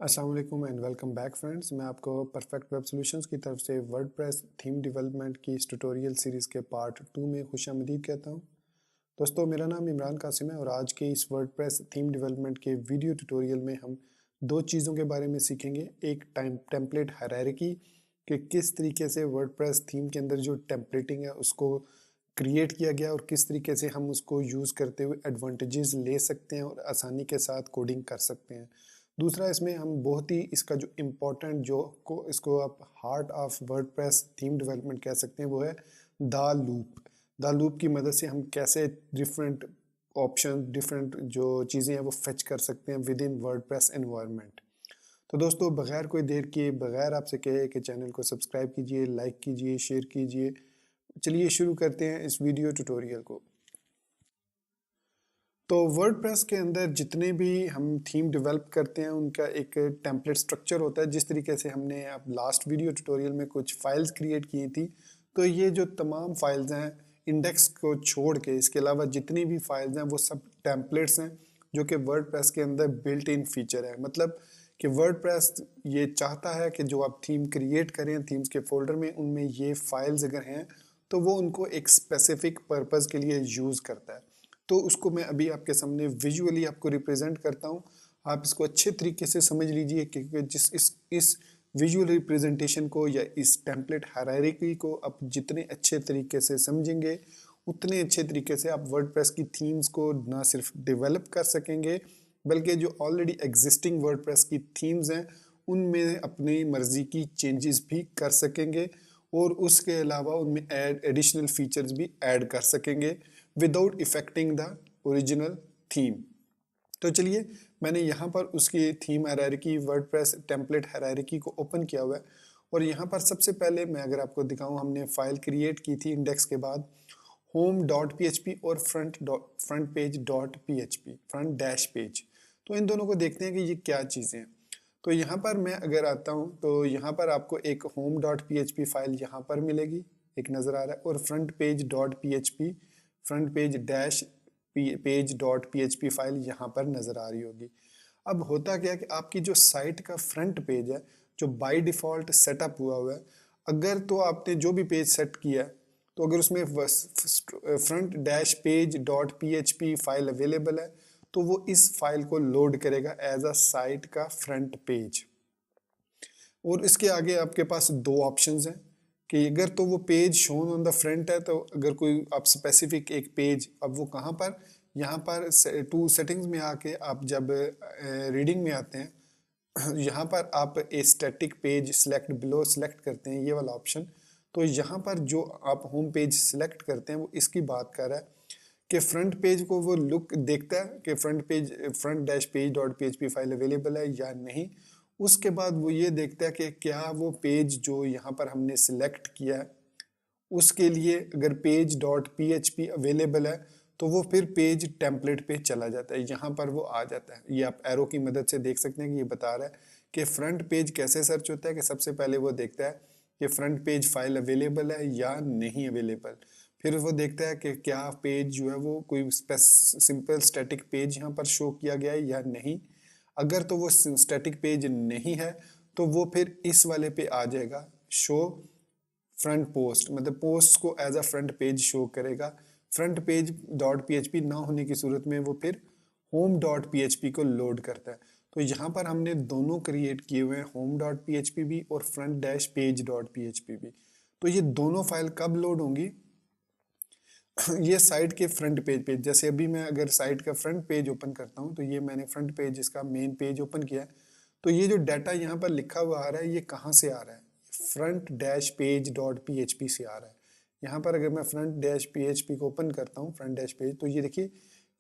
अस्सलाम वालेकुम and welcome back friends. मैं आपको परफेक्ट वेब सॉल्यूशंस की तरफ से वर्डप्रेस थीम डेवलपमेंट की इस ट्यूटोरियल सीरीज़ के पार्ट 2 में खुशामदीद कहता हूं। दोस्तों, मेरा नाम इमरान कासिम है और आज के इस वर्डप्रेस थीम डेवलपमेंट के वीडियो ट्यूटोरियल में हम दो चीज़ों के बारे में सीखेंगे। एक टेम्पलेट हायरार्की कि किस तरीके से वर्डप्रेस थीम के अंदर जो टेम्पलेटिंग है उसको क्रिएट किया गया और किस तरीके से हम उसको यूज़ करते हुए एडवांटेजेस ले सकते हैं और आसानी के साथ कोडिंग कर सकते हैं। दूसरा, इसमें हम बहुत ही इसका जो इम्पोर्टेंट जो को इसको आप heart of WordPress theme development कह सकते हैं वो है द लूप। द लूप की मदद से हम कैसे डिफरेंट ऑप्शन डिफरेंट जो चीज़ें हैं वो फेच कर सकते हैं विद इन वर्डप्रेस एनवायरनमेंट। तो दोस्तों, बगैर कोई देर किए, बगैर आपसे कहे कि चैनल को सब्सक्राइब कीजिए, लाइक कीजिए, शेयर कीजिए। चलिए शुरू करते हैं इस वीडियो ट्यूटोरियल को। तो वर्डप्रेस के अंदर जितने भी हम थीम डेवलप करते हैं उनका एक टेम्पलेट स्ट्रक्चर होता है। जिस तरीके से हमने अब लास्ट वीडियो ट्यूटोरियल में कुछ फाइल्स क्रिएट की थी, तो ये जो तमाम फाइल्स हैं इंडेक्स को छोड़ के, इसके अलावा जितनी भी फाइल्स हैं वो सब टेम्पलेट्स हैं जो कि वर्डप्रेस के अंदर बिल्ट इन फीचर है। मतलब कि वर्डप्रेस ये चाहता है कि जो आप थीम क्रिएट करें थीम्स के फोल्डर में, उनमें ये फाइल्स अगर हैं तो वो उनको एक स्पेसिफिक पर्पज़ के लिए यूज़ करता है। तो उसको मैं अभी आपके सामने विजुअली आपको रिप्रेजेंट करता हूँ। आप इसको अच्छे तरीके से समझ लीजिए क्योंकि जिस इस विजुअल रिप्रेजेंटेशन को या इस टेम्पलेट हायरार्की को आप जितने अच्छे तरीके से समझेंगे उतने अच्छे तरीके से आप वर्डप्रेस की थीम्स को ना सिर्फ डेवलप कर सकेंगे बल्कि जो ऑलरेडी एग्जिस्टिंग वर्डप्रेस की थीम्स हैं उनमें अपनी मर्जी की चेंजेस भी कर सकेंगे और उसके अलावा उनमें एडिशनल फीचर्स भी ऐड कर सकेंगे without affecting the original theme. तो चलिए, मैंने यहाँ पर उसकी theme hierarchy WordPress template hierarchy को ओपन किया हुआ है और यहाँ पर सबसे पहले मैं अगर आपको दिखाऊं, हमने फाइल क्रिएट की थी इंडेक्स के बाद home.php और front page dot php front dash page. तो इन दोनों को देखते हैं कि ये क्या चीज़ें हैं। तो यहाँ पर मैं अगर आता हूँ तो यहाँ पर आपको एक home.php फाइल यहाँ पर मिलेगी, एक नज़र आ रहा है, और front page dot php front page dash page dot php file यहाँ पर नज़र आ रही होगी। अब होता क्या है कि आपकी जो साइट का फ्रंट पेज है जो बाय डिफ़ॉल्ट सेटअप हुआ है, अगर तो आपने जो भी पेज सेट किया है तो अगर उसमें front dash page dot php file available है तो वो इस फाइल को लोड करेगा एज अ साइट का फ्रंट पेज। और इसके आगे आपके पास दो ऑप्शंस हैं कि अगर तो वो page shown on the front है तो अगर कोई आप स्पेसिफिक एक पेज, अब वो कहाँ पर, यहाँ पर टू सेटिंग्स में आके आप जब रीडिंग में आते हैं यहाँ पर आप a static page select below select करते हैं, ये वाला ऑप्शन। तो यहाँ पर जो आप होम पेज सिलेक्ट करते हैं वो इसकी बात कर रहा है कि फ्रंट पेज को वो लुक देखता है कि front dash page dot php file available है या नहीं। उसके बाद वो ये देखता है कि क्या वो पेज जो यहाँ पर हमने सिलेक्ट किया है उसके लिए अगर पेज डॉट php अवेलेबल है तो वो फिर पेज टेम्पलेट पे चला जाता है, यहाँ पर वो आ जाता है। ये आप एरो की मदद से देख सकते हैं कि ये बता रहा है कि फ्रंट पेज कैसे सर्च होता है कि सबसे पहले वो देखता है कि फ्रंट पेज फाइल अवेलेबल है या नहीं अवेलेबल। फिर वो देखता है कि क्या पेज जो है वो कोई सिंपल स्टैटिक पेज यहाँ पर शो किया गया है या नहीं। अगर तो वो स्टैटिक पेज नहीं है तो वो फिर इस वाले पे आ जाएगा, शो फ्रंट पोस्ट, मतलब पोस्ट को as a front page show करेगा। फ्रंट पेज डॉट php ना होने की सूरत में वो फिर होम डॉट php को लोड करता है। तो यहाँ पर हमने दोनों क्रिएट किए हुए हैं, होम डॉट php भी और front dash page dot php भी। तो ये दोनों फाइल कब लोड होंगी ये साइट के फ्रंट पेज पे। जैसे अभी मैं अगर साइट का फ्रंट पेज ओपन करता हूँ तो ये मैंने फ्रंट पेज इसका मेन पेज ओपन किया है। तो ये जो डाटा यहाँ पर लिखा हुआ आ रहा है ये कहाँ से आ रहा है, front dash page dot php से आ रहा है। यहाँ पर अगर मैं फ्रंट डैश php को ओपन करता हूँ फ्रंट डैश पेज, तो ये देखिए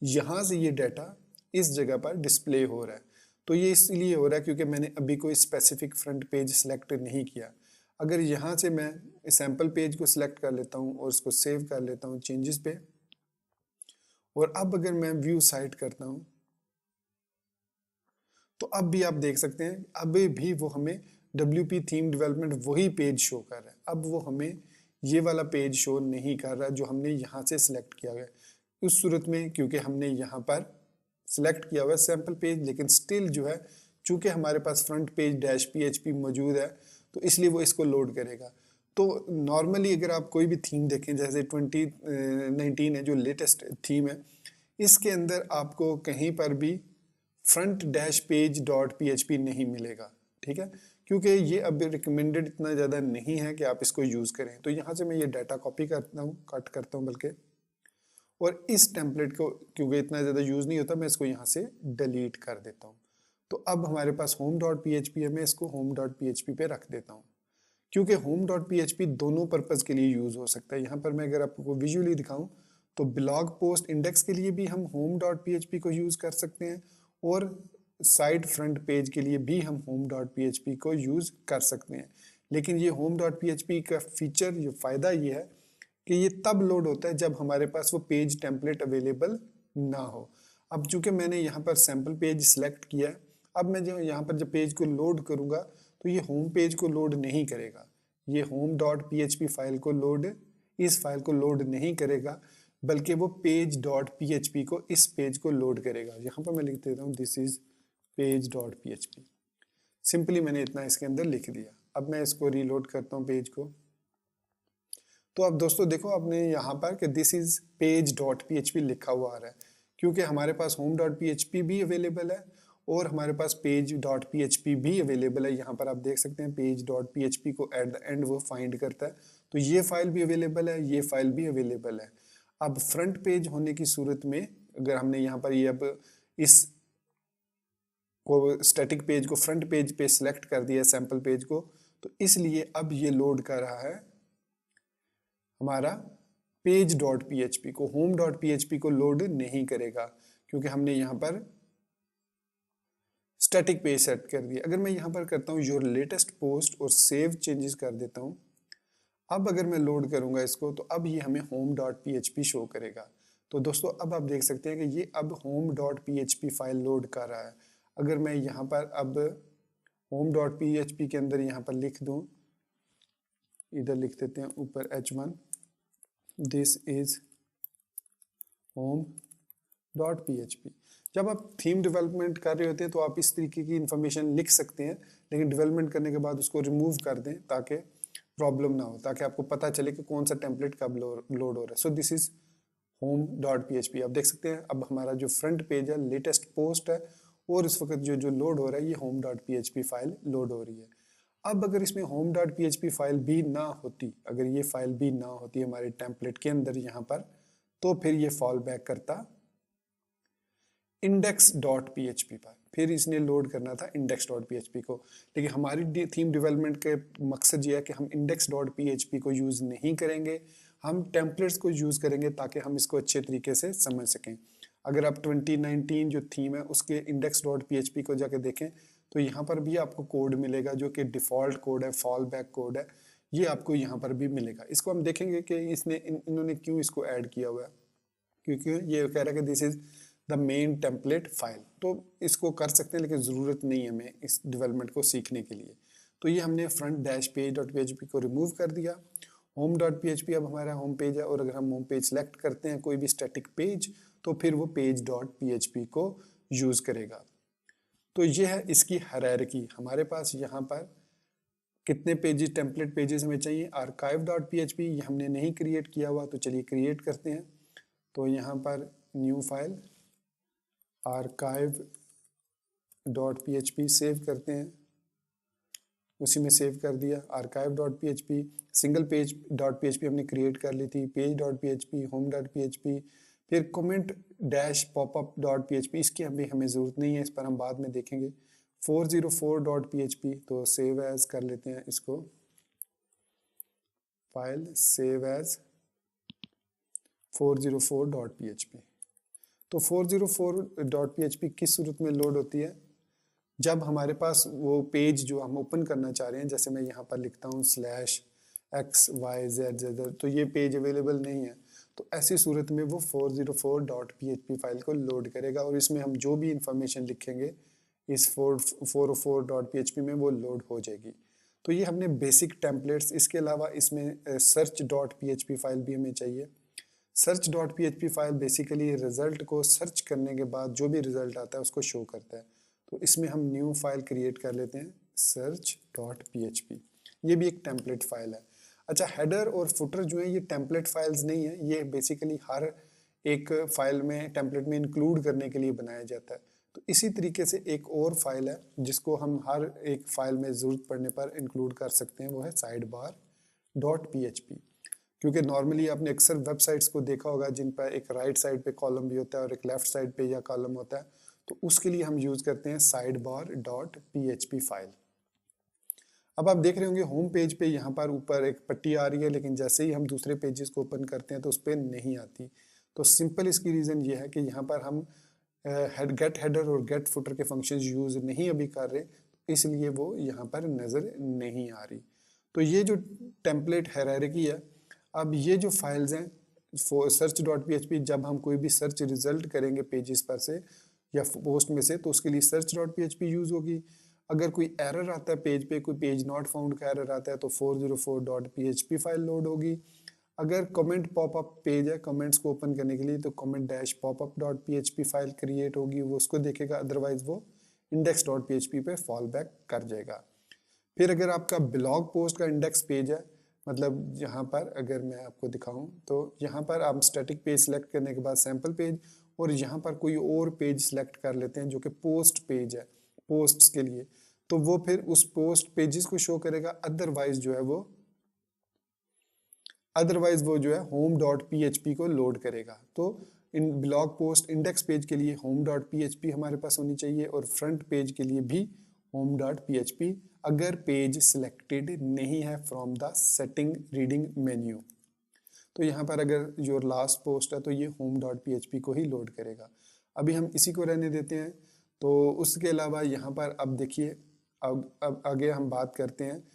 यहाँ से ये डाटा इस जगह पर डिस्प्ले हो रहा है। तो ये इसलिए हो रहा है क्योंकि मैंने अभी कोई स्पेसिफिक फ्रंट पेज सिलेक्ट नहीं किया। अगर यहाँ से मैं सैम्पल पेज को सिलेक्ट कर लेता हूँ और उसको सेव कर लेता हूँ चेंजेस पे, और अब अगर मैं व्यू साइट करता हूँ तो अब भी आप देख सकते हैं अभी भी वो हमें WP थीम डेवलपमेंट वही पेज शो कर रहा है। अब वो हमें ये वाला पेज शो नहीं कर रहा जो हमने यहाँ से सिलेक्ट किया हुआ है। उस सूरत में क्योंकि हमने यहाँ पर सिलेक्ट किया हुआ है सैम्पल पेज, लेकिन स्टिल जो है चूंकि हमारे पास फ्रंट पेज डैश PHP मौजूद है तो इसलिए वो इसको लोड करेगा। तो नॉर्मली अगर आप कोई भी थीम देखें, जैसे 2019 है जो लेटेस्ट थीम है, इसके अंदर आपको कहीं पर भी front dash page dot PHP नहीं मिलेगा, ठीक है, क्योंकि ये अब रिकमेंडेड इतना ज़्यादा नहीं है कि आप इसको यूज़ करें। तो यहाँ से मैं ये डाटा कॉपी करता हूँ, कट करता हूँ बल्कि, और इस टेम्पलेट को क्योंकि इतना ज़्यादा यूज़ नहीं होता, मैं इसको यहाँ से डिलीट कर देता हूँ। तो अब हमारे पास होम डॉट PHP है, मैं इसको होम डॉट PHP पे रख देता हूँ, क्योंकि होम डॉट PHP दोनों पर्पज़ के लिए यूज़ हो सकता है। यहाँ पर मैं अगर आपको विजुअली दिखाऊँ तो ब्लॉग पोस्ट इंडेक्स के लिए भी हम होम डॉट PHP को यूज़ कर सकते हैं, और साइट फ्रंट पेज के लिए भी हम होम डॉट PHP को यूज़ कर सकते हैं। लेकिन ये होम डॉट PHP का फीचर, ये फ़ायदा ये है कि ये तब लोड होता है जब हमारे पास वो पेज टेम्पलेट अवेलेबल ना हो। अब चूंकि मैंने यहाँ पर सैम्पल पेज सिलेक्ट किया है, अब मैं जो यहाँ पर जब पेज को लोड करूँगा तो ये होम पेज को लोड नहीं करेगा, ये होम डॉट PHP फाइल को लोड, इस फाइल को लोड नहीं करेगा, बल्कि वो पेज डॉट PHP को, इस पेज को लोड करेगा। यहाँ पर मैं लिख देता हूँ this is page dot PHP। Simply मैंने इतना इसके अंदर लिख दिया। अब मैं इसको रीलोड करता हूँ पेज को। तो अब दोस्तों देखो आपने यहाँ पर कि this is page dot PHP लिखा हुआ आ रहा है, क्योंकि हमारे पास होम डॉट PHP भी अवेलेबल है और हमारे पास पेज डॉट PHP भी अवेलेबल है। यहाँ पर आप देख सकते हैं पेज डॉट PHP को एट द एंड वो फाइंड करता है, तो ये फाइल भी अवेलेबल है, ये फाइल भी अवेलेबल है। अब फ्रंट पेज होने की सूरत में अगर हमने यहाँ पर ये अब इस को स्टैटिक पेज को फ्रंट पेज पे सिलेक्ट कर दिया सैंपल पेज को, तो इसलिए अब ये लोड कर रहा है हमारा पेज डॉट PHP को, होम डॉट PHP को लोड नहीं करेगा, क्योंकि हमने यहाँ पर स्टैटिक पेज सेट कर दिया। अगर मैं यहाँ पर करता हूँ योर लेटेस्ट पोस्ट और सेव चेंजेस कर देता हूँ, अब अगर मैं लोड करूँगा इसको तो अब ये हमें होम डॉट PHP शो करेगा। तो दोस्तों अब आप देख सकते हैं कि ये अब home dot PHP file load कर रहा है। अगर मैं यहाँ पर अब होम डॉट PHP के अंदर यहाँ पर लिख दूँ, इधर लिख देते हैं ऊपर H1, this is home dot PHP। जब आप थीम डेवलपमेंट कर रहे होते हैं तो आप इस तरीके की इंफॉर्मेशन लिख सकते हैं, लेकिन डेवलपमेंट करने के बाद उसको रिमूव कर दें ताकि प्रॉब्लम ना हो, ताकि आपको पता चले कि कौन सा टेम्पलेट कब लोड हो रहा है। So this is home dot PHP। आप देख सकते हैं अब हमारा जो फ्रंट पेज है, लेटेस्ट पोस्ट है, और इस वक्त जो जो लोड हो रहा है ये home dot PHP file load हो रही है। अब अगर इसमें होम डॉट PHP फाइल भी ना होती, अगर ये फाइल भी ना होती हमारे टेम्पलेट के अंदर यहाँ पर, तो फिर ये फॉल बैक करता इंडेक्स डॉट PHP पर, फिर इसने लोड करना था इंडेक्स डॉट PHP को। लेकिन हमारी थीम डेवलपमेंट के मकसद ये है कि हम इंडेक्स डॉट PHP को यूज़ नहीं करेंगे, हम टेम्पलेट्स को यूज़ करेंगे ताकि हम इसको अच्छे तरीके से समझ सकें। अगर आप 2019 जो थीम है उसके इंडेक्स डॉट PHP को जाके देखें तो यहाँ पर भी आपको कोड मिलेगा जो कि डिफ़ॉल्ट कोड है, फॉल बैक कोड है, ये आपको यहाँ पर भी मिलेगा। इसको हम देखेंगे कि इसने इन्होंने क्यों इसको ऐड किया हुआ है, क्योंकि ये कह रहा है कि this is the main template file. तो इसको कर सकते हैं लेकिन ज़रूरत नहीं है हमें इस डेवलपमेंट को सीखने के लिए। तो ये हमने front dash page dot PHP को रिमूव कर दिया। होम डॉट PHP अब हमारा होम पेज है, और अगर हम होम पेज सेलेक्ट करते हैं कोई भी स्टैटिक पेज तो फिर वो पेज डॉट PHP को यूज़ करेगा। तो ये है इसकी हायरार्की। हमारे पास यहाँ पर कितने पेजेस, टेम्पलेट पेजेस हमें चाहिए। आर्काइव डॉट PHP ये हमने नहीं क्रिएट किया हुआ, तो चलिए क्रिएट करते हैं। तो यहाँ पर new file archive dot PHP save करते हैं, उसी में सेव कर दिया। Archive dot PHP, single page dot PHP हमने क्रिएट कर ली थी, page dot PHP, home dot PHP, फिर comment dash popup dot PHP, इसकी हमें ज़रूरत नहीं है, इस पर हम बाद में देखेंगे। 404 डॉट PHP, तो सेव एज कर लेते हैं इसको, file save as 404 dot PHP। तो 404 डॉट PHP किस सूरत में लोड होती है, जब हमारे पास वो पेज जो हम ओपन करना चाह रहे हैं, जैसे मैं यहाँ पर लिखता हूँ /XYZZ, तो ये पेज अवेलेबल नहीं है, तो ऐसी सूरत में वो 404 डॉट PHP फाइल को लोड करेगा, और इसमें हम जो भी इंफॉर्मेशन लिखेंगे इस 404 डॉट PHP में वो लोड हो जाएगी। तो ये हमने बेसिक टेम्पलेट्स, इसके अलावा इसमें सर्च डॉट PHP फाइल भी हमें चाहिए। Search dot PHP file basically result को सर्च करने के बाद जो भी रिजल्ट आता है उसको शो करता है। तो इसमें हम न्यू फाइल क्रिएट कर लेते हैं search.php। ये भी एक टेम्पलेट फाइल है। अच्छा, हेडर और फुटर जो है ये टेम्पलेट फाइल्स नहीं है, ये बेसिकली हर एक फाइल में टेम्पलेट में इंक्लूड करने के लिए बनाया जाता है। तो इसी तरीके से एक और फाइल है जिसको हम हर एक फाइल में ज़रूरत पड़ने पर इंक्लूड कर सकते हैं, वो है sidebar.php। क्योंकि नॉर्मली आपने अक्सर वेबसाइट्स को देखा होगा जिन पर एक राइट साइड पे कॉलम भी होता है और एक लेफ्ट साइड पे या कॉलम होता है, तो उसके लिए हम यूज़ करते हैं sidebar.php फाइल। अब आप देख रहे होंगे होम पेज पे यहाँ पर ऊपर एक पट्टी आ रही है, लेकिन जैसे ही हम दूसरे पेजेस को ओपन करते हैं तो उस पर नहीं आती। तो सिंपल इसकी रीज़न ये है कि यहाँ पर हम गेट हेडर और गेट फुटर के फंक्शंस यूज़ नहीं अभी कर रहे, इसलिए वो यहाँ पर नज़र नहीं आ रही। तो ये जो टेम्पलेट हायरार्की है, अब ये जो फाइल्स हैं search.php, जब हम कोई भी सर्च रिजल्ट करेंगे पेजेस पर से या पोस्ट में से, तो उसके लिए search.php यूज़ होगी। अगर कोई एरर आता है पेज पे, कोई पेज नॉट फाउंड का एरर आता है, तो 404.php फाइल लोड होगी। अगर कमेंट पॉपअप पेज है, कमेंट्स को ओपन करने के लिए, तो comment-popup.php फाइल क्रिएट होगी, वो उसको देखेगा, अदरवाइज वो index.php पे फॉल बैक कर जाएगा। फिर अगर आपका ब्लॉग पोस्ट का इंडेक्स पेज है, मतलब यहाँ पर अगर मैं आपको दिखाऊं तो यहाँ पर आप स्टैटिक पेज सेलेक्ट करने के बाद सैम्पल पेज, और यहाँ पर कोई और पेज सेलेक्ट कर लेते हैं जो कि पोस्ट पेज है पोस्ट्स के लिए, तो वो फिर उस पोस्ट पेजेस को शो करेगा। अदरवाइज जो है home.php को लोड करेगा। तो इन ब्लॉग पोस्ट इंडेक्स पेज के लिए home.php हमारे पास होनी चाहिए, और फ्रंट पेज के लिए भी home.php, अगर पेज सिलेक्टेड नहीं है from the setting reading menu. तो यहाँ पर अगर योर लास्ट पोस्ट है तो ये home.php को ही लोड करेगा। अभी हम इसी को रहने देते हैं। तो उसके अलावा यहाँ पर अब देखिए, अब आगे हम बात करते हैं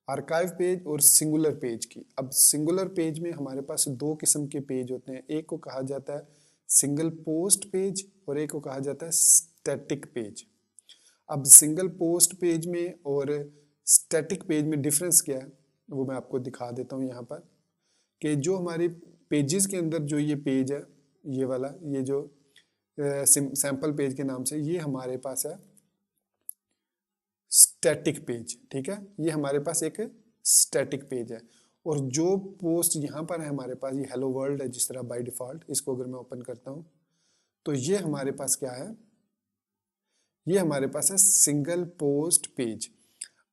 आर्काइव पेज और सिंगुलर पेज की। अब सिंगुलर पेज में हमारे पास दो किस्म के पेज होते हैं, एक को कहा जाता है सिंगल पोस्ट पेज और एक को कहा जाता है स्टैटिक पेज। अब सिंगल पोस्ट पेज में और स्टैटिक पेज में डिफरेंस क्या है वो मैं आपको दिखा देता हूँ यहाँ पर, कि जो हमारे पेजेस के अंदर जो ये पेज है, ये वाला, ये जो सैम्पल पेज के नाम से, ये हमारे पास है स्टैटिक पेज। ठीक है, ये हमारे पास एक स्टैटिक पेज है। और जो पोस्ट यहाँ पर है हमारे पास, ये हेलो वर्ल्ड है जिस तरह बाय डिफॉल्ट, इसको अगर मैं ओपन करता हूँ तो ये हमारे पास क्या है, ये हमारे पास है सिंगल पोस्ट पेज।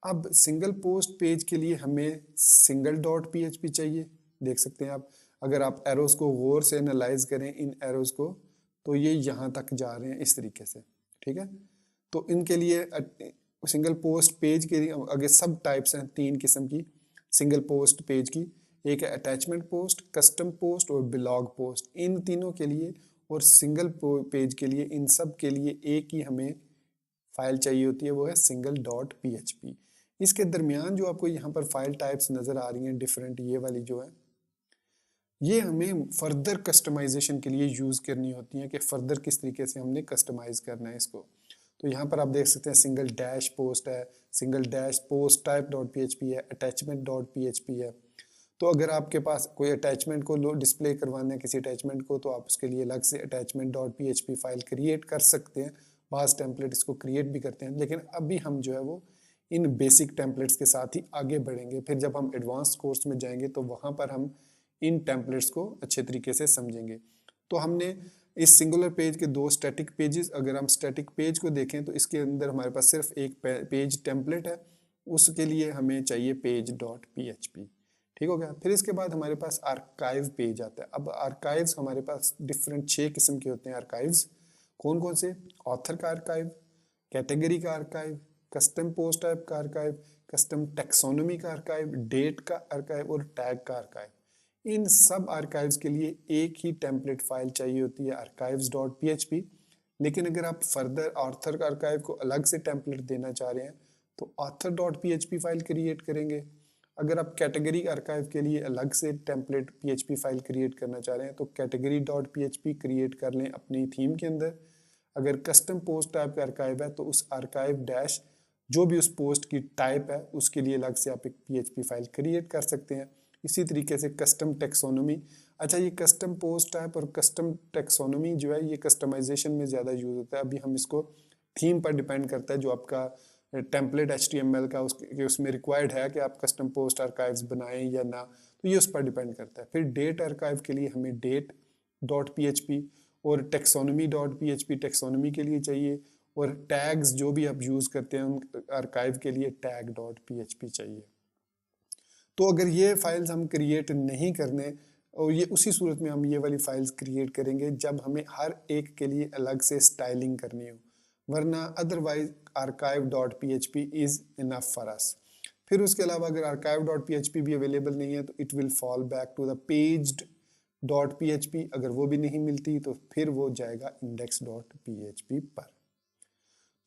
अब सिंगल पोस्ट पेज के लिए हमें single.php चाहिए। देख सकते हैं आप, अगर आप एरोज को गौर से एनालाइज करें इन एरोज को, तो ये यहाँ तक जा रहे हैं इस तरीके से। ठीक है, तो इनके लिए सिंगल पोस्ट पेज के लिए आगे सब टाइप्स हैं, तीन किस्म की सिंगल पोस्ट पेज की। एक है अटैचमेंट पोस्ट, कस्टम पोस्ट और ब्लॉग पोस्ट। इन तीनों के लिए और सिंगल पेज के लिए, इन सब के लिए एक ही हमें फाइल चाहिए होती है, वो है single.php। इसके दरमियान जो आपको यहाँ पर फाइल टाइप्स नज़र आ रही हैं डिफरेंट, ये वाली जो है, ये हमें फर्दर कस्टमाइजेशन के लिए यूज़ करनी होती हैं कि फर्दर किस तरीके से हमने कस्टमाइज करना है इसको। तो यहाँ पर आप देख सकते हैं सिंगल डैश पोस्ट है, single dash post type .php है, अटैचमेंट .php है। तो अगर आपके पास कोई अटैचमेंट को डिस्प्ले करवाना है किसी अटैचमेंट को, तो आप उसके लिए अलग से attachment.php फाइल क्रिएट कर सकते हैं। बास टेम्पलेट इसको क्रिएट भी करते हैं, लेकिन अभी हम जो है वो इन बेसिक टेम्पलेट्स के साथ ही आगे बढ़ेंगे। फिर जब हम एडवांस कोर्स में जाएंगे तो वहाँ पर हम इन टेम्पलेट्स को अच्छे तरीके से समझेंगे। तो हमने इस सिंगुलर पेज के दो स्टैटिक पेजेस, अगर हम स्टैटिक पेज को देखें तो इसके अंदर हमारे पास सिर्फ एक पेज टेम्पलेट है, उसके लिए हमें चाहिए page.php। ठीक हो गया। फिर इसके बाद हमारे पास आर्काइव पेज आता है। अब आर्काइव्स हमारे पास डिफरेंट 6 किस्म के होते हैं आर्काइव्स। कौन कौन से? ऑथर का आर्काइव, कैटेगरी का आर्काइव, कस्टम पोस्ट टाइप का आर्काइव, कस्टम टेक्सोनोमी का आर्काइव, डेट का आर्काइव और टैग का आर्काइव। इन सब आर्काइव्स के लिए एक ही टेम्पलेट फाइल चाहिए होती है archives.php। लेकिन अगर आप फर्दर ऑथर आर्काइव को अलग से टेम्पलेट देना चाह रहे हैं तो author.php फाइल क्रिएट करेंगे। अगर आप कैटेगरी आर्काइव के लिए अलग से टेम्पलेट PHP फाइल क्रिएट करना चाह रहे हैं तो category.php क्रिएट कर लें अपनी थीम के अंदर। अगर कस्टम पोस्ट टाइप का आर्काइव है तो उस आर्काइव डैश जो भी उस पोस्ट की टाइप है उसके लिए अलग से आप एक PHP फाइल क्रिएट कर सकते हैं। इसी तरीके से कस्टम टेक्सोनोमी। अच्छा, ये कस्टम पोस्ट टाइप और कस्टम टेक्सोनोमी जो है ये कस्टमाइजेशन में ज़्यादा यूज़ होता है। अभी हम इसको थीम पर डिपेंड करता है जो आपका टेम्पलेट HTML का उसमें रिक्वायर्ड है कि आप कस्टम पोस्ट आर्काइव्स बनाएं या ना, तो ये उस पर डिपेंड करता है। फिर डेट आर्काइव के लिए हमें date.php और taxonomy.php टेक्सोनोमी के लिए चाहिए, और टैग्स जो भी आप यूज़ करते हैं उन आर्काइव के लिए tag.php चाहिए। तो अगर ये फाइल्स हम क्रिएट नहीं करने, और ये उसी सूरत में हम ये वाली फाइल्स क्रिएट करेंगे जब हमें हर एक के लिए अलग से स्टाइलिंग करनी हो, वरना otherwise archive.php is enough for us. फिर उसके अलावा अगर archive.php भी अवेलेबल नहीं है तो it will fall back to the paged.php। अगर वो भी नहीं मिलती तो फिर वो जाएगा index.php पर।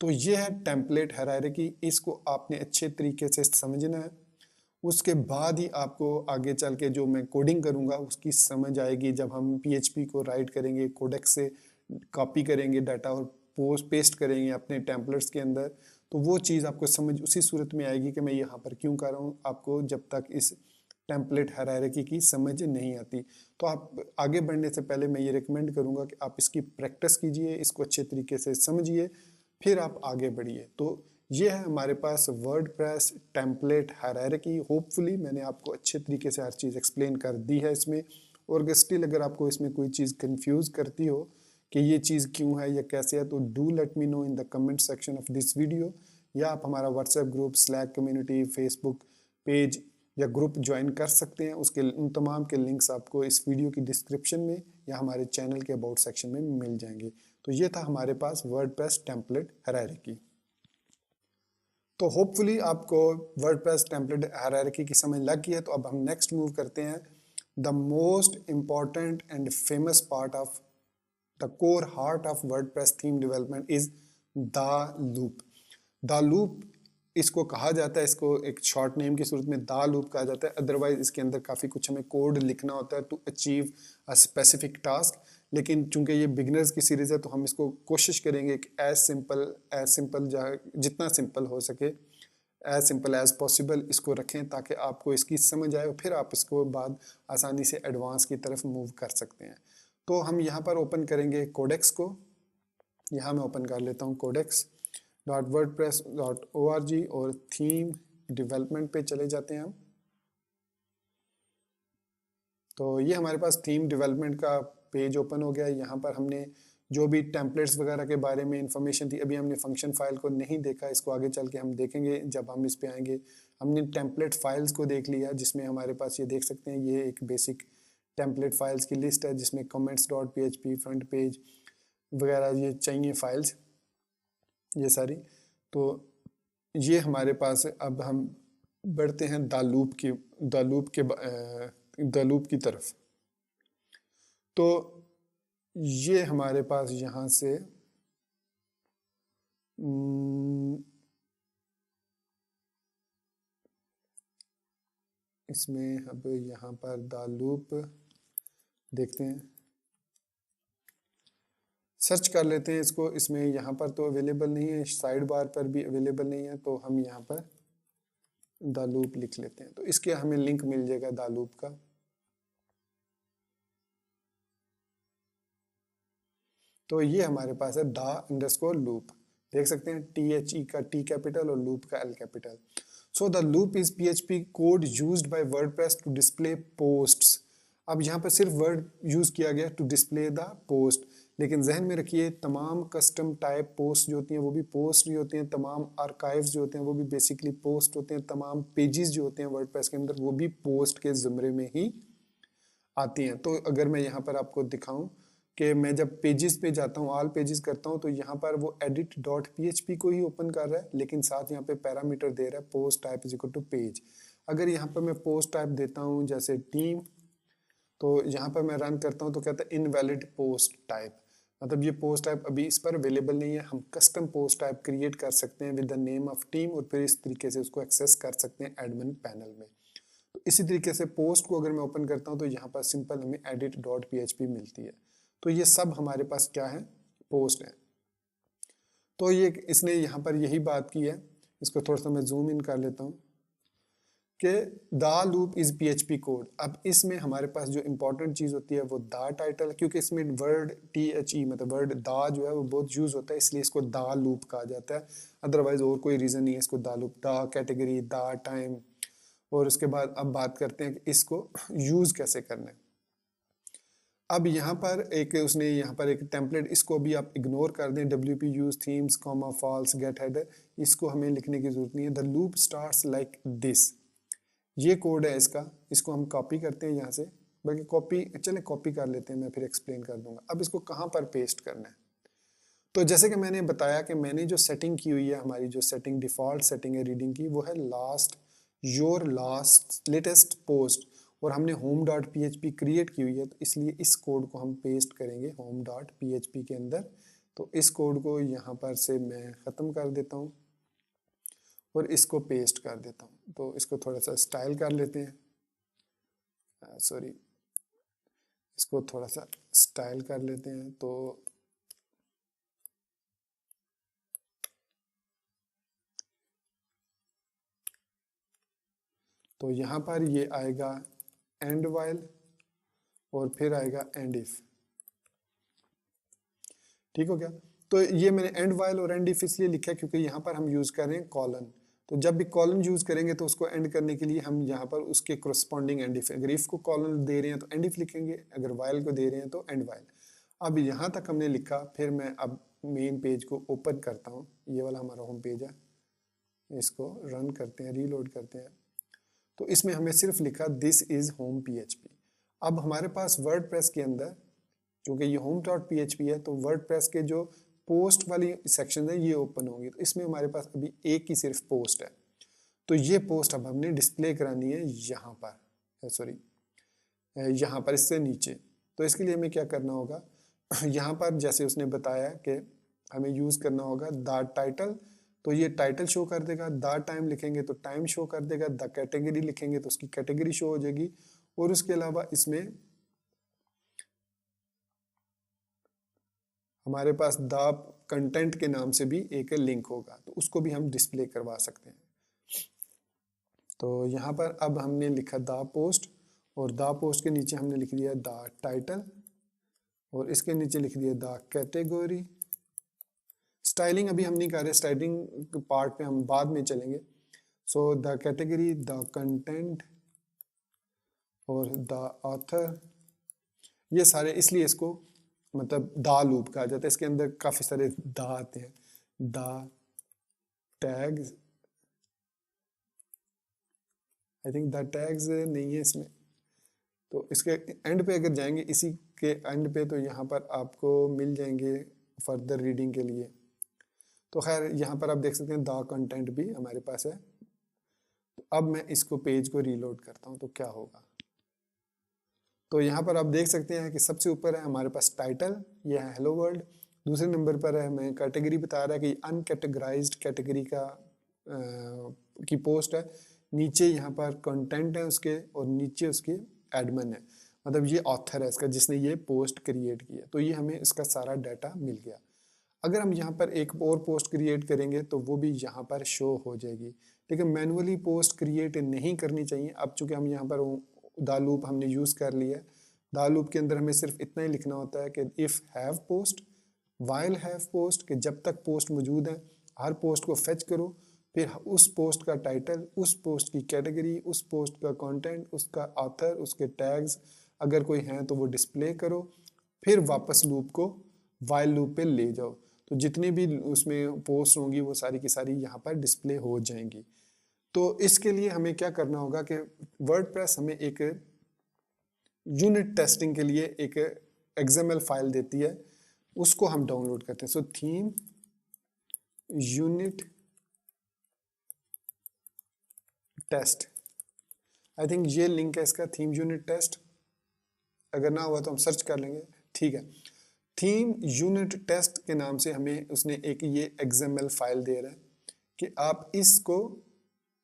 तो ये है टेम्पलेट हायरार्की, इसको आपने अच्छे तरीके से समझना है। उसके बाद ही आपको आगे चल के जो मैं कोडिंग करूँगा उसकी समझ आएगी। जब हम PHP को राइट करेंगे, कोडेक्स से कॉपी करेंगे डाटा और पेस्ट करेंगे अपने टेम्पलेट्स के अंदर, तो वो चीज़ आपको समझ उसी सूरत में आएगी कि मैं यहाँ पर क्यों कर रहा हूँ, आपको जब तक इस टेम्पलेट हायरार्की की समझ नहीं आती। तो आप आगे बढ़ने से पहले मैं ये रिकमेंड करूँगा कि आप इसकी प्रैक्टिस कीजिए, इसको अच्छे तरीके से समझिए, फिर आप आगे बढ़िए। तो ये है हमारे पास वर्डप्रेस टेम्पलेट हायरार्की। होपफुली मैंने आपको अच्छे तरीके से हर चीज़ एक्सप्लेन कर दी है इसमें। और अगर स्टिल अगर आपको इसमें कोई चीज़ कंफ्यूज करती हो कि ये चीज़ क्यों है या कैसे है, तो do let me know in the comment section of this video, या आप हमारा WhatsApp group, slack community, Facebook page या ग्रुप ज्वाइन कर सकते हैं। उसके उन तमाम के लिंक्स आपको इस वीडियो की डिस्क्रिप्शन में या हमारे चैनल के अबाउट सेक्शन में मिल जाएंगे। तो ये था हमारे पास वर्डप्रेस टेम्पलेट हायरार्की। तो होपफुली आपको वर्डप्रेस टेम्पलेट हायरार्की की समझ लग गई है। तो अब हम नेक्स्ट मूव करते हैं। The most important and famous part of the core heart of WordPress theme development is the loop. The loop इसको कहा जाता है, इसको एक शॉर्ट नेम की सूरत में द लूप कहा जाता है। अदरवाइज इसके अंदर काफ़ी कुछ हमें कोड लिखना होता है to achieve a specific task. लेकिन चूंकि ये बिगनर्स की सीरीज़ है तो हम इसको कोशिश करेंगे कि एज सिंपल जितना सिंपल हो सके, एज सिंपल एज पॉसिबल इसको रखें, ताकि आपको इसकी समझ आए और फिर आप इसको बाद आसानी से एडवांस की तरफ मूव कर सकते हैं। तो हम यहाँ पर ओपन करेंगे कोडेक्स को। यहाँ मैं ओपन कर लेता हूँ codex.wordpress.org और थीम डेवलपमेंट पे चले जाते हैं हम। तो ये हमारे पास थीम डेवलपमेंट का पेज ओपन हो गया है। यहाँ पर हमने जो भी टेम्पलेट्स वगैरह के बारे में इंफॉर्मेशन थी, अभी हमने फंक्शन फाइल को नहीं देखा, इसको आगे चल के हम देखेंगे जब हम इस पे आएंगे। हमने टेम्पलेट फाइल्स को देख लिया, जिसमें हमारे पास ये देख सकते हैं, ये एक बेसिक टेम्पलेट फाइल्स की लिस्ट है जिसमें comments.php, फ्रंट पेज वगैरह ये चाहिए फाइल्स, ये सारी। तो ये हमारे पास है। अब हम बढ़ते हैं द लूप की तरफ। तो ये हमारे पास यहाँ से इसमें अब यहाँ पर द लूप देखते हैं, सर्च कर लेते हैं इसको। इसमें यहाँ पर तो अवेलेबल नहीं है, साइड बार पर भी अवेलेबल नहीं है, तो हम यहाँ पर द लूप लिख लेते हैं। तो इसके हमें लिंक मिल जाएगा द लूप का। तो ये हमारे पास है _लूप, देख सकते हैं THE का T कैपिटल और लूप का L capital. So the loop is PHP code used by WordPress to display posts. अब यहाँ पर सिर्फ वर्ड यूज किया गया टू डिस्प्ले द पोस्ट, लेकिन जहन में रखिए तमाम कस्टम टाइप पोस्ट जो होती हैं वो भी पोस्ट ही होती हैं, तमाम आर्काइव्स जो होते हैं वो भी बेसिकली पोस्ट होते हैं, तमाम पेजेस जो होते हैं वर्डप्रेस के अंदर वो भी पोस्ट के ज़ुमरे में ही आती हैं। तो अगर मैं यहाँ पर आपको दिखाऊं कि मैं जब पेजेस पे जाता हूँ, ऑल पेजेस करता हूँ, तो यहाँ पर वो edit.php को ही ओपन कर रहा है, लेकिन साथ यहाँ पे पैरामीटर दे रहा है post type is equal to page. अगर यहाँ पर मैं पोस्ट टाइप देता हूँ जैसे टीम, तो यहाँ पर मैं रन करता हूँ तो कहता है इनवैलिड पोस्ट टाइप, मतलब ये पोस्ट टाइप अभी इस पर अवेलेबल नहीं है। हम कस्टम पोस्ट टाइप क्रिएट कर सकते हैं with the name of team और फिर इस तरीके से उसको एक्सेस कर सकते हैं एडमिन पैनल में। तो इसी तरीके से पोस्ट को अगर मैं ओपन करता हूँ तो यहाँ पर सिंपल हमें edit.php मिलती है। तो ये सब हमारे पास क्या है, पोस्ट है। तो ये इसने यहाँ पर यही बात की है। इसको थोड़ा सा मैं जूम इन कर लेता हूँ कि the loop is PHP code. अब इसमें हमारे पास जो इंपॉर्टेंट चीज़ होती है वो द टाइटल, क्योंकि इसमें वर्ड THE मतलब वर्ड द जो है वो बहुत यूज़ होता है, इसलिए इसको द लूप कहा जाता है। अदरवाइज और कोई रीज़न नहीं है इसको the loop. The category, the time. और उसके बाद अब बात करते हैं कि इसको यूज़ कैसे करना है। अब यहाँ पर एक उसने यहाँ पर एक टेम्पलेट, इसको भी आप इग्नोर कर दें, WP use themes comma false get header, इसको हमें लिखने की जरूरत नहीं है। The loop starts like this, ये कोड है इसका, इसको हम कॉपी करते हैं यहाँ से, बल्कि कॉपी चले कॉपी कर लेते हैं, मैं फिर एक्सप्लेन कर दूंगा। अब इसको कहाँ पर पेस्ट करना है, तो जैसे कि मैंने बताया कि मैंने जो सेटिंग की हुई है, हमारी जो सेटिंग डिफ़ॉल्ट सेटिंग है रीडिंग की, वो है लास्ट लेटेस्ट पोस्ट, और हमने home.php क्रिएट की हुई है, तो इसलिए इस कोड को हम पेस्ट करेंगे home.php के अंदर। तो इस कोड को यहाँ पर से मैं ख़त्म कर देता हूँ और इसको पेस्ट कर देता हूँ। तो इसको थोड़ा सा स्टाइल कर लेते हैं, सॉरी, इसको थोड़ा सा स्टाइल कर लेते हैं। तो यहाँ पर ये आएगा एंड वाइल और फिर आएगा एंड इफ। ठीक हो गया। तो ये मैंने एंड वाइल और एंड इफ इसलिए लिखा है क्योंकि यहाँ पर हम यूज़ कर रहे हैं कॉलन। तो जब भी कॉलन यूज़ करेंगे तो उसको एंड करने के लिए हम यहाँ पर उसके कोरस्पॉन्डिंग एंड इफ, अगर इफ को कॉलन दे रहे हैं तो एंड इफ लिखेंगे, अगर वाइल को दे रहे हैं तो एंड वाइल। अब यहाँ तक हमने लिखा, फिर मैं अब मेन पेज को ओपन करता हूँ, ये वाला हमारा होम पेज है, इसको रन करते हैं, रीलोड करते हैं। तो इसमें हमें सिर्फ लिखा दिस इज होम PHP। अब हमारे पास वर्डप्रेस के अंदर, क्योंकि ये home.php है, तो वर्डप्रेस के जो पोस्ट वाली सेक्शन है ये ओपन होंगी। तो इसमें हमारे पास अभी एक ही सिर्फ पोस्ट है, तो ये पोस्ट अब हमने डिस्प्ले करानी है यहाँ पर, सॉरी यहाँ पर इससे नीचे। तो इसके लिए हमें क्या करना होगा, यहाँ पर जैसे उसने बताया कि हमें यूज़ करना होगा द टाइटल, तो ये टाइटल शो कर देगा। द टाइम लिखेंगे तो टाइम शो कर देगा। द कैटेगरी लिखेंगे तो उसकी कैटेगरी शो हो जाएगी। और उसके अलावा इसमें हमारे पास द कंटेंट के नाम से भी एक लिंक होगा, तो उसको भी हम डिस्प्ले करवा सकते हैं। तो यहाँ पर अब हमने लिखा द पोस्ट, और द पोस्ट के नीचे हमने लिख दिया द टाइटल, और इसके नीचे लिख दिया द कैटेगरी। स्टाइलिंग अभी हम नहीं कर रहे, स्टाइलिंग पार्ट पे हम बाद में चलेंगे। So the category, the content और द ऑथर, ये सारे इसलिए इसको मतलब द लूप कहा जाता है। इसके अंदर काफ़ी सारे द आते हैं। The tags, I think the tags नहीं है इसमें। तो इसके एंड पे अगर जाएंगे, इसी के एंड पे, तो यहाँ पर आपको मिल जाएंगे फर्दर रीडिंग के लिए। तो खैर यहाँ पर आप देख सकते हैं द कंटेंट भी हमारे पास है। तो अब मैं इसको पेज को रीलोड करता हूँ तो क्या होगा। तो यहाँ पर आप देख सकते हैं कि सबसे ऊपर है हमारे पास टाइटल, ये है हेलो वर्ल्ड। दूसरे नंबर पर है हमें कैटेगरी बता रहा है कि अनकैटेगराइज्ड कैटेगरी का की पोस्ट है। नीचे यहाँ पर कंटेंट है उसके, और नीचे उसके एडमिन है, मतलब ये ऑथर है इसका जिसने ये पोस्ट क्रिएट किया। तो ये हमें इसका सारा डाटा मिल गया। अगर हम यहाँ पर एक और पोस्ट क्रिएट करेंगे तो वो भी यहाँ पर शो हो जाएगी, लेकिन मैनुअली पोस्ट क्रिएट नहीं करनी चाहिए। अब चूंकि हम यहाँ पर द लूप हमने यूज़ कर लिया है, द लूप के अंदर हमें सिर्फ इतना ही लिखना होता है कि if have post, while have post, कि जब तक पोस्ट मौजूद है हर पोस्ट को फेच करो, फिर उस पोस्ट का टाइटल, उस पोस्ट की कैटेगरी, उस पोस्ट का कंटेंट, उसका ऑथर, उसके टैग्स अगर कोई हैं तो वो डिस्प्ले करो, फिर वापस लूप को वाइल लूप पे ले जाओ। तो जितनी भी उसमें पोस्ट होंगी वो सारी की सारी यहाँ पर डिस्प्ले हो जाएंगी। तो इसके लिए हमें क्या करना होगा कि वर्डप्रेस हमें एक यूनिट टेस्टिंग के लिए एक XML फाइल देती है, उसको हम डाउनलोड करते हैं। So theme unit test, I think ये लिंक है इसका, थीम यूनिट टेस्ट। अगर ना हुआ तो हम सर्च कर लेंगे, ठीक है। थीम यूनिट टेस्ट के नाम से हमें उसने एक ये XML फाइल दे रहा है कि आप इसको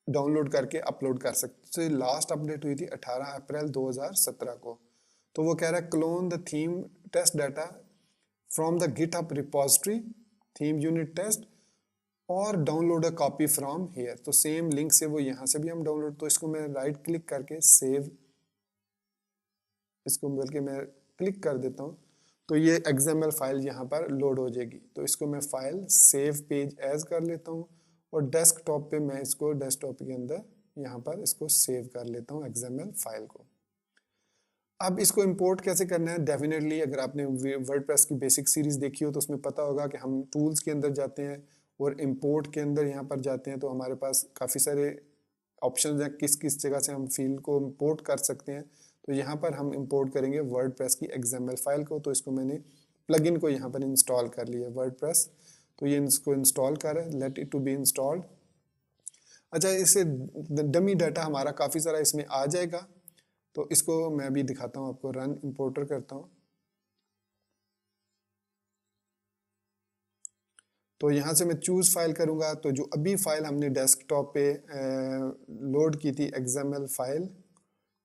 डाउनलोड करके अपलोड कर सकते हो। तो लास्ट अपडेट हुई थी 18 अप्रैल 2017 को। तो वो कह रहा है clone the theme test data from the GitHub repository theme unit test और download a copy from here. तो सेम लिंक से वो यहाँ से भी हम डाउनलोड, तो इसको मैं राइट क्लिक करके सेव, इसको बल्कि मैं क्लिक कर देता हूँ तो ये XML फाइल यहाँ पर लोड हो जाएगी। तो इसको मैं फाइल सेव पेज एज कर लेता हूँ और डेस्कटॉप पे मैं इसको डेस्कटॉप के अंदर यहाँ पर इसको सेव कर लेता हूँ XML फाइल को। अब इसको इंपोर्ट कैसे करना है, डेफिनेटली अगर आपने वर्डप्रेस की बेसिक सीरीज देखी हो तो उसमें पता होगा कि हम टूल्स के अंदर जाते हैं और इंपोर्ट के अंदर यहाँ पर जाते हैं तो हमारे पास काफ़ी सारे ऑप्शन हैं किस किस जगह से हम फील्ड को इंपोर्ट कर सकते हैं। तो यहाँ पर हम इंपोर्ट करेंगे वर्डप्रेस की XML फाइल को। तो इसको मैंने प्लगइन को यहाँ पर इंस्टॉल कर लिया वर्डप्रेस, तो ये इसको इंस्टॉल कर है, let it to be installed. अच्छा, इससे डमी डाटा हमारा काफ़ी सारा इसमें आ जाएगा। तो इसको मैं भी दिखाता हूँ आपको, रन इंपोर्टर करता हूँ। तो यहाँ से मैं चूज फाइल करूँगा, तो जो अभी फाइल हमने डेस्कटॉप पे लोड की थी XML फाइल,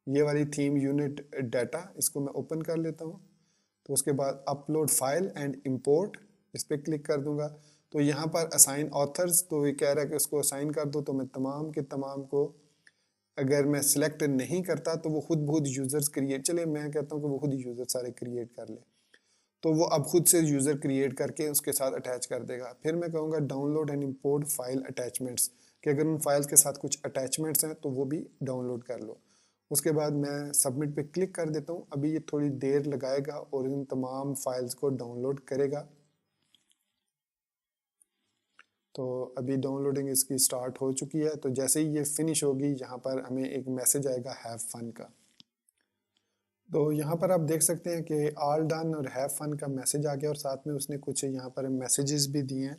ये वाली थीम यूनिट डाटा, इसको मैं ओपन कर लेता हूँ। तो उसके बाद अपलोड फाइल एंड इंपोर्ट, इस पर क्लिक कर दूंगा। तो यहाँ पर असाइन ऑथर्स, तो ये कह रहा है कि उसको असाइन कर दो। तो मैं तमाम के तमाम को अगर मैं सिलेक्ट नहीं करता तो वो खुद बहुत यूजर्स क्रिएट, चले मैं कहता हूँ कि वो खुद यूजर सारे क्रिएट कर ले। तो वो अब खुद से यूजर क्रिएट करके उसके साथ अटैच कर देगा। फिर मैं कहूँगा download and import file attachments, कि अगर उन फाइल्स के साथ कुछ अटैचमेंट्स हैं तो वो भी डाउनलोड कर लो। उसके बाद मैं सबमिट पे क्लिक कर देता हूँ। अभी ये थोड़ी देर लगाएगा और इन तमाम फाइल्स को डाउनलोड करेगा। तो अभी डाउनलोडिंग इसकी स्टार्ट हो चुकी है। तो जैसे ही ये फिनिश होगी यहाँ पर हमें एक मैसेज आएगा हैव फन का। तो यहाँ पर आप देख सकते हैं कि ऑल डन और हैव फन का मैसेज आ गया और साथ में उसने कुछ यहाँ पर मैसेजेस भी दिए हैं।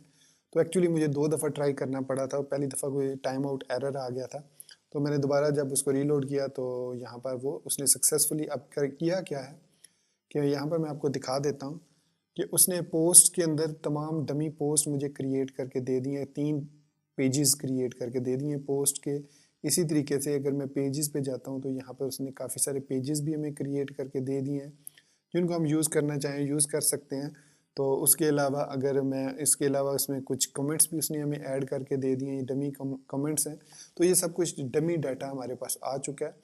तो एक्चुअली मुझे 2 दफ़ा ट्राई करना पड़ा था, पहली दफ़ा कोई टाइम आउट एरर आ गया था। तो मैंने दोबारा जब उसको रीलोड किया तो यहाँ पर वो उसने सक्सेसफुली अब किया क्या है कि यहाँ पर मैं आपको दिखा देता हूँ कि उसने पोस्ट के अंदर तमाम डमी पोस्ट मुझे क्रिएट करके दे दिए, 3 पेजेस क्रिएट करके दे दिए पोस्ट के। इसी तरीके से अगर मैं पेजेस पे जाता हूँ तो यहाँ पर उसने काफ़ी सारे पेजेस भी हमें क्रिएट करके दे दिए हैं जिनको हम यूज़ करना चाहें यूज़ कर सकते हैं। तो उसके अलावा अगर मैं इसके अलावा उसमें कुछ कमेंट्स भी उसने हमें ऐड करके दे दिए हैं, डमी कमेंट्स हैं। तो ये सब कुछ डमी डाटा हमारे पास आ चुका है।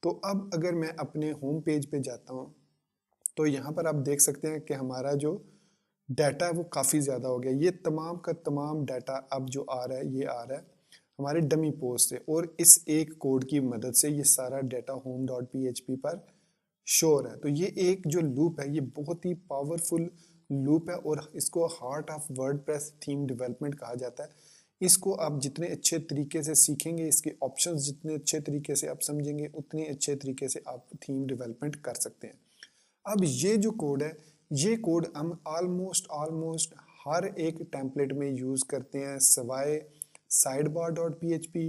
तो अब अगर मैं अपने होम पेज पे जाता हूँ तो यहाँ पर आप देख सकते हैं कि हमारा जो डाटा है वो काफ़ी ज़्यादा हो गया। ये तमाम का तमाम डाटा अब जो आ रहा है ये आ रहा है हमारे डमी पोस्ट से, और इस एक कोड की मदद से ये सारा डाटा home.php पर शो हो रहा है। तो ये एक जो लूप है ये बहुत ही पावरफुल लूप है और इसको heart of WordPress theme development कहा जाता है। इसको आप जितने अच्छे तरीके से सीखेंगे, इसके ऑप्शंस जितने अच्छे तरीके से आप समझेंगे, उतने अच्छे तरीके से आप थीम डेवलपमेंट कर सकते हैं। अब ये जो कोड है ये कोड हम ऑलमोस्ट ऑलमोस्ट हर एक टेम्पलेट में यूज़ करते हैं सवाए sidebar dot P H P,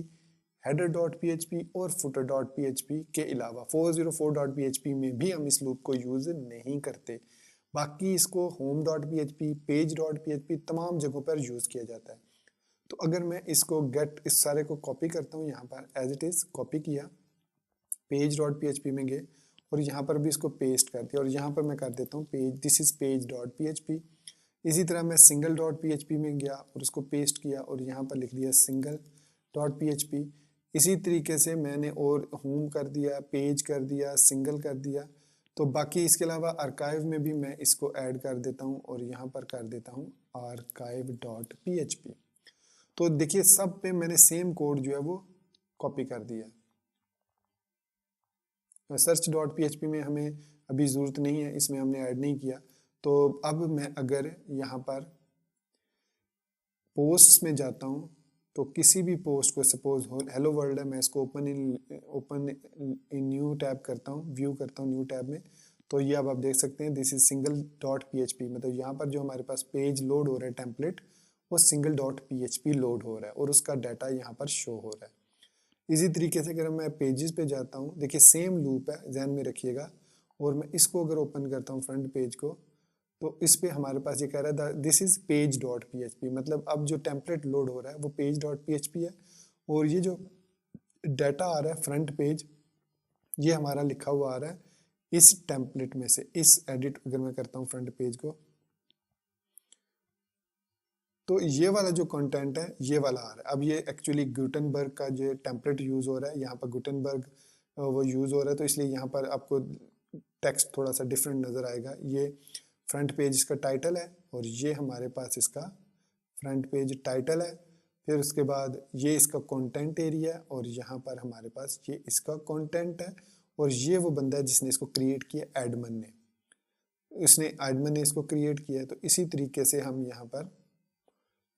header dot P H P और footer dot P H P के अलावा 404 डॉट पी एच पी में भी हम इस लूप को यूज़ नहीं करते। बाकी इसको home dot P H P, page dot P H P तमाम जगहों पर यूज़ किया जाता है। तो अगर मैं इसको गेट इस सारे को कॉपी करता हूँ, यहाँ पर एज इट इज़ कॉपी किया, page dot P H P में गए और यहाँ पर भी इसको पेस्ट कर दिया और यहाँ पर मैं कर देता हूँ page, this is page dot P H P. इसी तरह मैं single dot P H P में गया और उसको पेस्ट किया और यहाँ पर लिख दिया single dot P H P. इसी तरीके से मैंने और होम कर दिया, पेज कर दिया, सिंगल कर दिया। तो बाकी इसके अलावा आर्काइव में भी मैं इसको ऐड कर देता हूँ और यहाँ पर कर देता हूँ archive dot P H P. तो देखिए सब पे मैंने सेम कोड जो है वो कॉपी कर दिया। Search dot P H P में हमें अभी ज़रूरत नहीं है, इसमें हमने ऐड नहीं किया। तो अब मैं अगर यहाँ पर पोस्ट में जाता हूँ तो किसी भी पोस्ट को, सपोज हो हेलो वर्ल्ड है, मैं इसको ओपन इन न्यू टैब करता हूँ, व्यू करता हूँ न्यू टैब में। तो ये अब आप देख सकते हैं this is single dot P H P, मतलब यहाँ पर जो हमारे पास पेज लोड हो रहा है टेम्पलेट वो single dot P H P load हो रहा है और उसका डाटा यहाँ पर शो हो रहा है। इसी तरीके से अगर मैं पेजेस पे जाता हूँ, देखिए सेम लूप है, ध्यान में रखिएगा। और मैं इसको अगर ओपन करता हूँ फ्रंट पेज को, तो इस पे हमारे पास ये कह रहा है this is page dot P H P, मतलब अब जो टेम्पलेट लोड हो रहा है वो page dot P H P है और ये जो डाटा आ रहा है फ्रंट पेज ये हमारा लिखा हुआ आ रहा है इस टेम्पलेट में से। इस एडिट अगर मैं करता हूँ फ्रंट पेज को तो ये वाला जो कंटेंट है ये वाला आ रहा है। अब ये एक्चुअली गुटेनबर्ग का जो टेम्पलेट यूज़ हो रहा है, यहाँ पर गुटेनबर्ग वो यूज़ हो रहा है, तो इसलिए यहाँ पर आपको टेक्स्ट थोड़ा सा डिफरेंट नज़र आएगा। ये फ्रंट पेज इसका टाइटल है और ये हमारे पास इसका फ्रंट पेज टाइटल है। फिर उसके बाद ये इसका कंटेंट एरिया है और यहाँ पर हमारे पास ये इसका कंटेंट है और ये वो बंदा है जिसने इसको क्रिएट किया, एडमन ने, एडमन ने इसको क्रिएट किया है। तो इसी तरीके से हम यहाँ पर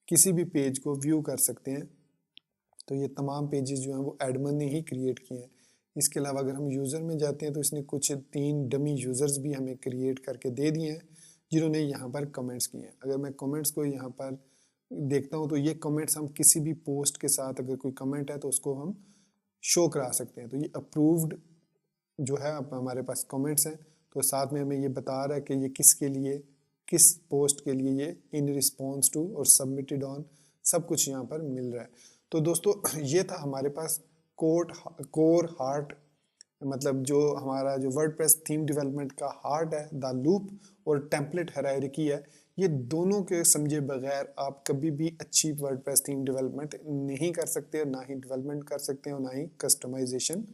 किसी भी पेज को व्यू कर सकते हैं। तो ये तमाम पेजेस जो हैं वो एडमन ने ही क्रिएट किए हैं। इसके अलावा अगर हम यूज़र में जाते हैं तो इसने कुछ 3 डमी यूज़र्स भी हमें क्रिएट करके दे दिए हैं जिन्होंने यहाँ पर कमेंट्स किए हैं। अगर मैं कमेंट्स को यहाँ पर देखता हूँ तो ये कमेंट्स हम किसी भी पोस्ट के साथ अगर कोई कमेंट है तो उसको हम शो करा सकते हैं। तो ये अप्रूव्ड जो है अब हमारे पास कमेंट्स हैं, तो साथ में हमें ये बता रहा है कि ये किसके लिए, किस पोस्ट के लिए ये इन रिस्पॉन्स टू और सबमिटेड ऑन, सब कुछ यहाँ पर मिल रहा है। तो दोस्तों ये था हमारे पास कोर हार्ट, मतलब जो हमारा जो वर्डप्रेस थीम डेवलपमेंट का हार्ट है, द लूप और टेम्पलेट हायरार्की है। ये दोनों के समझे बगैर आप कभी भी अच्छी वर्डप्रेस थीम डेवलपमेंट नहीं कर सकते, ना ही डेवलपमेंट कर सकते हैं और ना ही कस्टमाइजेशन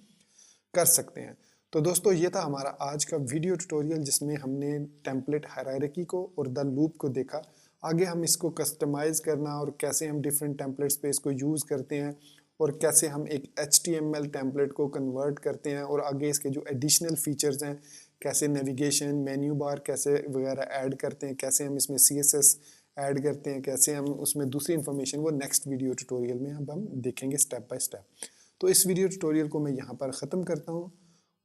कर सकते हैं। तो दोस्तों ये था हमारा आज का वीडियो ट्यूटोरियल जिसमें हमने टेम्पलेट हायरार्की को और द लूप को देखा। आगे हम इसको कस्टमाइज करना और कैसे हम डिफरेंट टेम्पलेट्स पे इसको यूज़ करते हैं और कैसे हम एक HTML टेम्पलेट को कन्वर्ट करते हैं और आगे इसके जो एडिशनल फीचर्स हैं, कैसे नेविगेशन, मेन्यू बार कैसे वगैरह ऐड करते हैं, कैसे हम इसमें CSS ऐड करते हैं, कैसे हम उसमें दूसरी इन्फॉर्मेशन, वो नेक्स्ट वीडियो ट्यूटोरियल में अब हम देखेंगे स्टेप बाय स्टेप। तो इस वीडियो ट्यूटोरियल को मैं यहाँ पर ख़त्म करता हूँ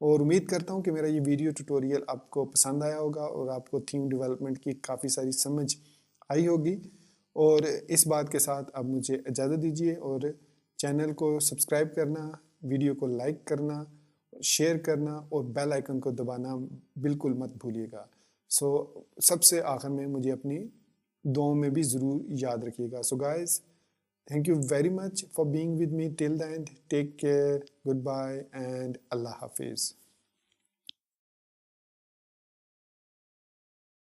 और उम्मीद करता हूँ कि मेरा ये वीडियो ट्यूटोरियल आपको पसंद आया होगा और आपको थीम डेवलपमेंट की काफ़ी सारी समझ आई होगी। और इस बात के साथ अब मुझे इजाज़त दीजिए और चैनल को सब्सक्राइब करना, वीडियो को लाइक करना, शेयर करना और बेल आइकन को दबाना बिल्कुल मत भूलिएगा। सबसे आखिर में मुझे अपनी दुआओं में भी ज़रूर याद रखिएगा। So guys, thank you very much for being with me till the end. Take care, goodbye and Allah Hafiz.